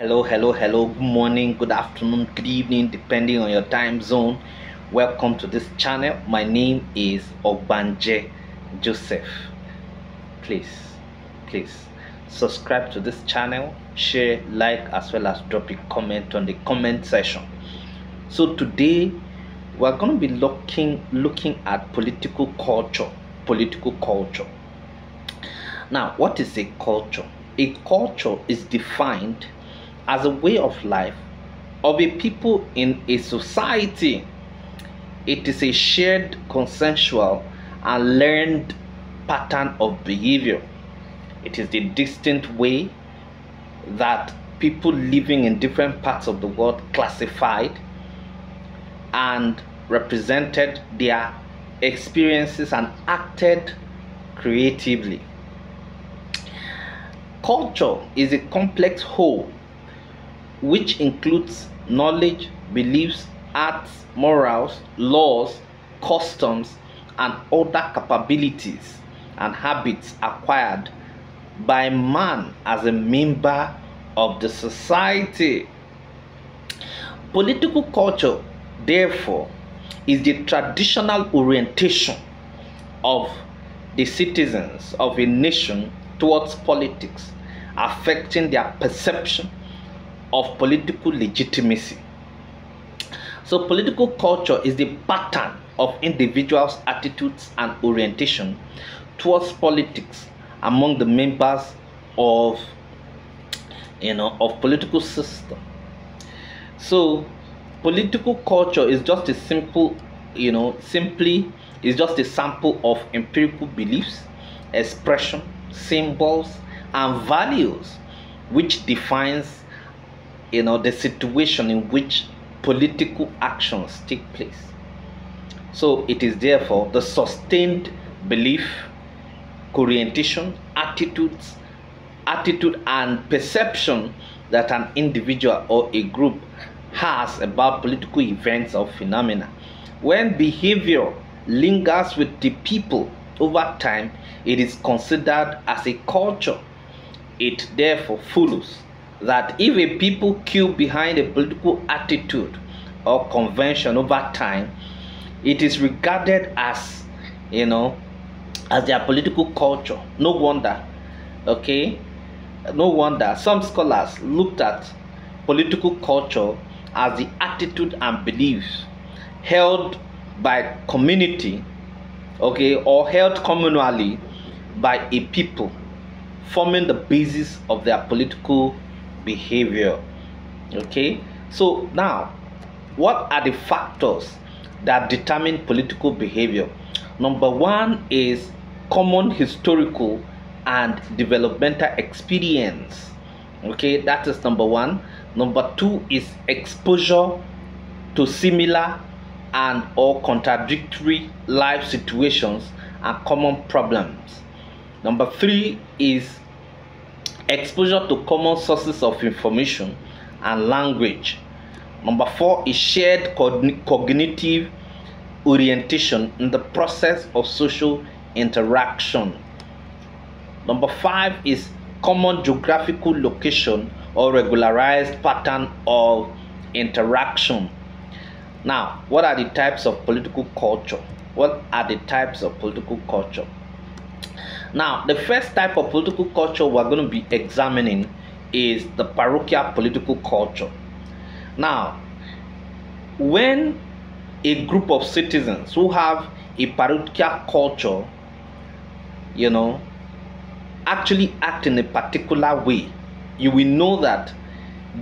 Hello. Good morning, good afternoon, good evening, depending on your time zone. Welcome to this channel. My name is Ogbanje Joseph. Please, please subscribe to this channel, share, like, as well as drop a comment on the comment section. So today we're going to be looking at political culture. Political culture. Now, what is a culture? A culture is defined as a way of life of a people in a society. It is a shared, consensual, and learned pattern of behavior. It is the distinct way that people living in different parts of the world classified and represented their experiences and acted creatively. Culture is a complex whole which includes knowledge, beliefs, arts, morals, laws, customs, and other capabilities and habits acquired by man as a member of the society. Political culture, therefore, is the traditional orientation of the citizens of a nation towards politics, affecting their perception of political legitimacy. So political culture is the pattern of individuals' attitudes and orientation towards politics among the members of political system. So political culture is just a simply is just a sample of empirical beliefs, expression, symbols, and values which defines the situation in which political actions take place. So it is therefore the sustained belief, orientation, attitude and perception that an individual or a group has about political events or phenomena. When behavior lingers with the people over time, it is considered as a culture. It therefore follows that if a people queue behind a political attitude or convention over time, it is regarded as as their political culture. No wonder some scholars looked at political culture as the attitude and beliefs held by community, or held communally by a people, forming the basis of their political behavior. So now, what are the factors that determine political behavior? Number one is common historical and developmental experience. That is number one. Number two is exposure to similar and or contradictory life situations and common problems. Number three is exposure to common sources of information and language. Number four is shared cognitive orientation in the process of social interaction. Number five is common geographical location or regularized pattern of interaction. Now, what are the types of political culture? Now, the first type of political culture we're going to be examining is the parochial political culture. Now, when a group of citizens who have a parochial culture, actually act in a particular way, you will know that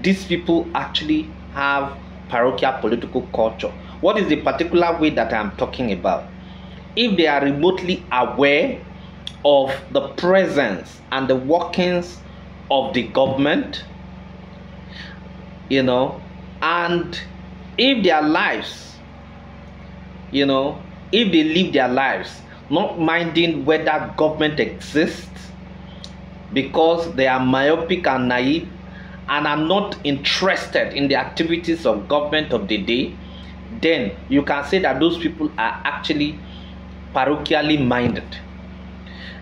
these people actually have parochial political culture. What is the particular way that I'm talking about? If they are remotely aware of the presence and the workings of the government, and if their lives, if they live their lives not minding whether government exists, because they are myopic and naive and are not interested in the activities of government of the day, then you can say that those people are actually parochially minded.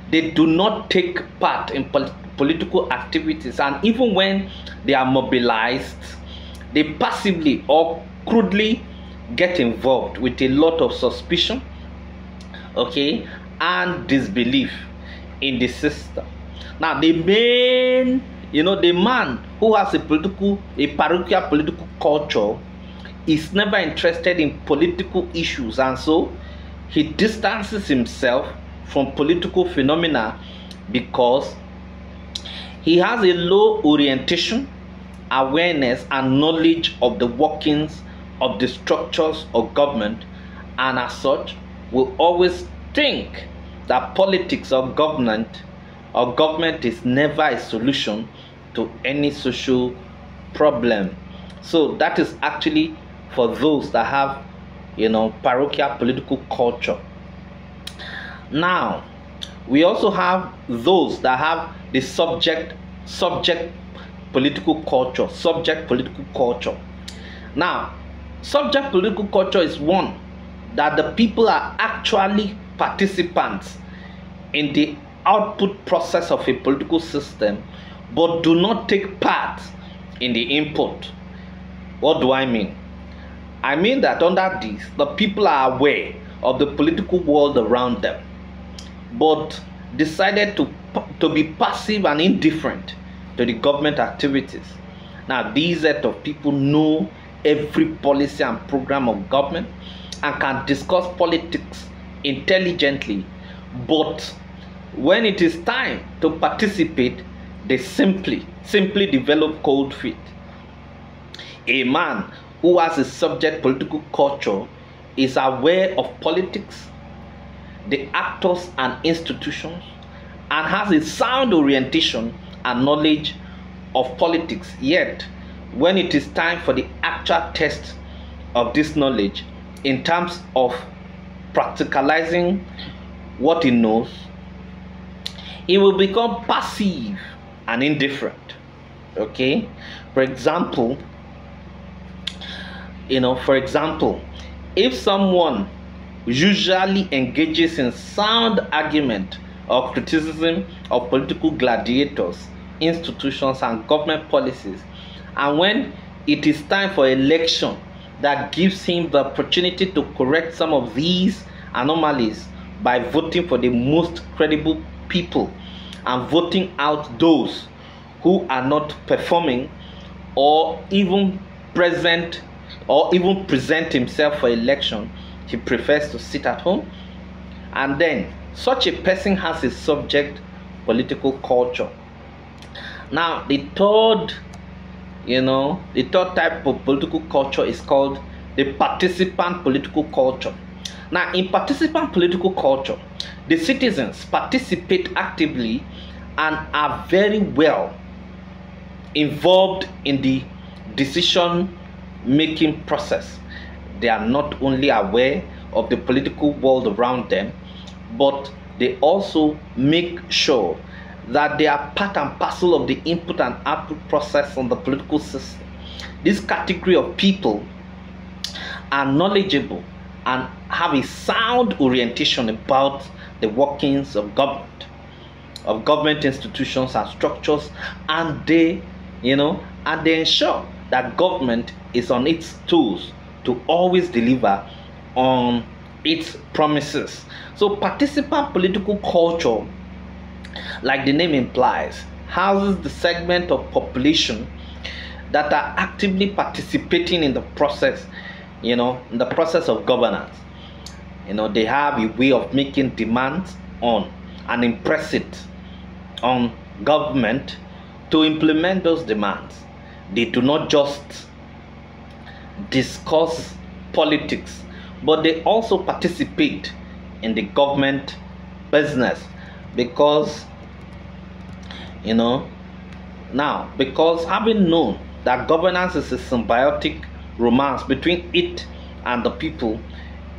They do not take part in political activities, and even when they are mobilized, they passively or crudely get involved with a lot of suspicion, okay, and disbelief in the system. Now, the man who has a parochial political culture is never interested in political issues, and so he distances himself from political phenomena because he has a low orientation, awareness, and knowledge of the workings of the structures of government, and as such will always think that politics or government is never a solution to any social problem. So that is actually for those that have parochial political culture. Now, we also have those that have the subject political culture. Now, subject political culture is one that the people are actually participants in the output process of a political system, but do not take part in the input. What do I mean? I mean that under this, the people are aware of the political world around them, but decided to be passive and indifferent to the government activities. Now, these set of people know every policy and program of government and can discuss politics intelligently, but when it is time to participate, they simply develop cold feet. A man who has a subject political culture is aware of politics, the actors and institutions, and has a sound orientation and knowledge of politics. Yet, when it is time for the actual test of this knowledge in terms of practicalizing what he knows, he will become passive and indifferent. Okay, for example, if someone usually engages in sound argument or criticism of political gladiators, institutions, and government policies, and when it is time for election that gives him the opportunity to correct some of these anomalies by voting for the most credible people and voting out those who are not performing or even present himself for election, he prefers to sit at home. And then such a person has a subject political culture. Now, the third type of political culture is called the participant political culture. Now, in participant political culture, the citizens participate actively and are very well involved in the decision-making process. They are not only aware of the political world around them, but they also make sure that they are part and parcel of the input and output process on the political system. This category of people are knowledgeable and have a sound orientation about the workings of government institutions and structures, and they ensure that government is on its toes to always deliver on its promises. So participant political culture, like the name implies, houses the segment of population that are actively participating in the process, in the process of governance. They have a way of making demands on and impress it on government to implement those demands. They do not just discuss politics, but they also participate in the government business because having known that governance is a symbiotic romance between it and the people,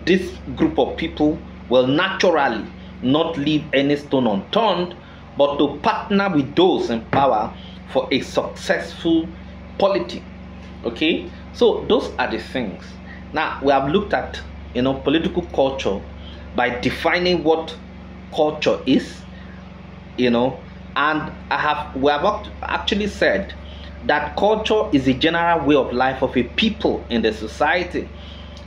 this group of people will naturally not leave any stone unturned, but to partner with those in power for a successful polity. Okay, so those are the things. Now, we have looked at political culture by defining what culture is, And we have actually said that culture is a general way of life of a people in the society.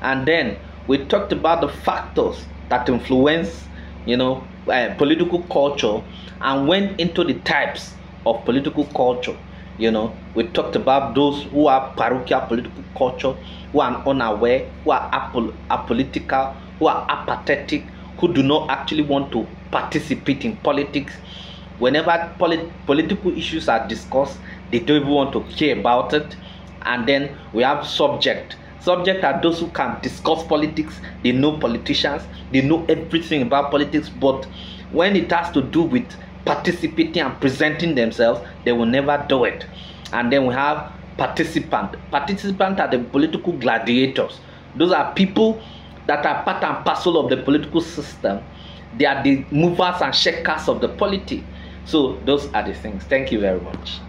And then we talked about the factors that influence, political culture, and went into the types of political culture. We talked about those who are parochial political culture, who are unaware, who are apolitical, who are apathetic, who do not actually want to participate in politics. Whenever political issues are discussed, they don't even want to care about it. And then we have subject. Subject are those who can discuss politics. They know politicians. They know everything about politics. But when it has to do with participating and presenting themselves, they will never do it. And then we have participant. Participant are the political gladiators. Those are people that are part and parcel of the political system. They are the movers and shakers of the polity. So those are the things. Thank you very much.